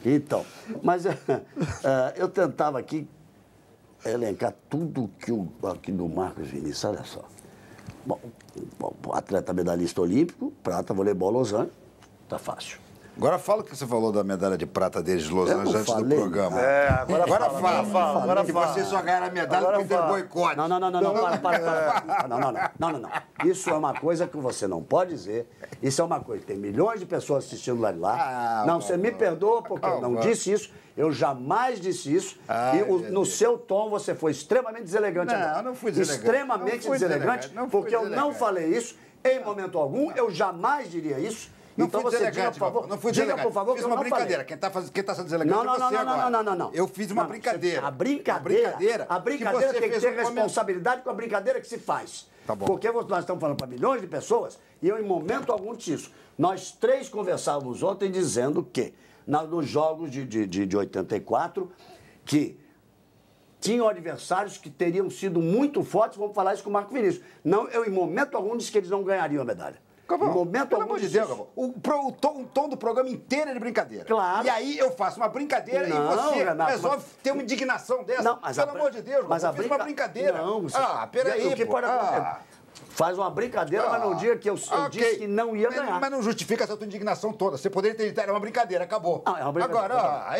Então, mas eu tentava aqui elencar tudo aqui do Marcos Vinícius, olha só. Bom, atleta medalhista olímpico, prata, voleibol, Los Angeles, tá fácil. Agora fala o que você falou da medalha de prata deles de Los Angeles antes do programa. Agora fala. Que vocês só ganharam a medalha porque fizeram boicote. Não, Não. Isso é uma coisa que você não pode dizer. Isso é uma coisa. Tem milhões de pessoas assistindo lá. Não, você me perdoa porque eu não disse isso. Eu jamais disse isso. No seu tom você foi extremamente deselegante. Não, não fui deselegante. Extremamente deselegante, porque eu não falei isso em momento algum. Eu jamais diria isso. Não então fui você deselegante, diga, por favor, não fui deselegante. Diga, por favor, fiz que eu uma não brincadeira. Falei. Quem está sendo deselegante é você agora. Não. Eu fiz uma brincadeira. A brincadeira tem que ter responsabilidade com a brincadeira que se faz. Tá bom. Porque nós estamos falando para milhões de pessoas e eu, em momento algum, disse isso. Nós três conversávamos ontem dizendo que, nos jogos de 84, que tinham adversários que teriam sido muito fortes, vamos falar isso com o Marco Vinícius. Não, eu, em momento algum, disse que eles não ganhariam a medalha. Gabão, em momento pelo algum, amor de Deus, Gabão. O tom do programa inteiro é de brincadeira. Claro. E aí eu faço uma brincadeira e você resolve ter uma indignação dessa. Não, mas pelo amor de Deus, mas eu fiz uma brincadeira. Não, você... peraí, Faz uma brincadeira, mas não diga que eu disse que não ia ganhar. Mas não justifica essa tua indignação toda. Você poderia ter dito, era uma brincadeira, acabou. É uma brincadeira. Agora,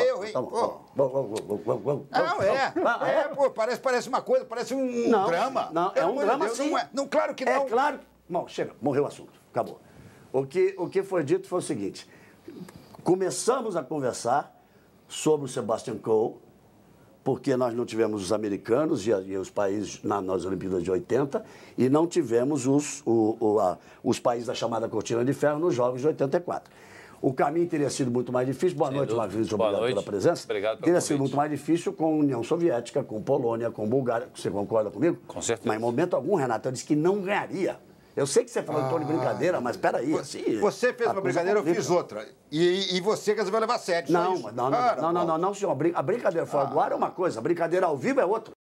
parece uma coisa, parece um drama. Não, é um drama sim. Não, claro que não. É claro. Bom, chega, morreu o assunto, acabou. O que foi dito foi o seguinte, começamos a conversar sobre o Sebastian Coe, porque nós não tivemos os americanos e os países nas Olimpíadas de 80 e não tivemos os países da chamada Cortina de Ferro nos Jogos de 84. O caminho teria sido muito mais difícil. Boa noite, Marcos Vinícius, obrigado pela presença. Obrigado pelo Teria convite. sido muito mais difícil com a União Soviética, com Polônia, com Bulgária. Você concorda comigo? Com certeza. Mas em momento algum, Renato, eu disse que não ganharia. Eu sei que você falou em tom de brincadeira, mas peraí. Você fez uma brincadeira, eu fiz outra. E você resolveu levar a sério. Não, senhor. A brincadeira fora do ar é uma coisa, a brincadeira ao vivo é outra.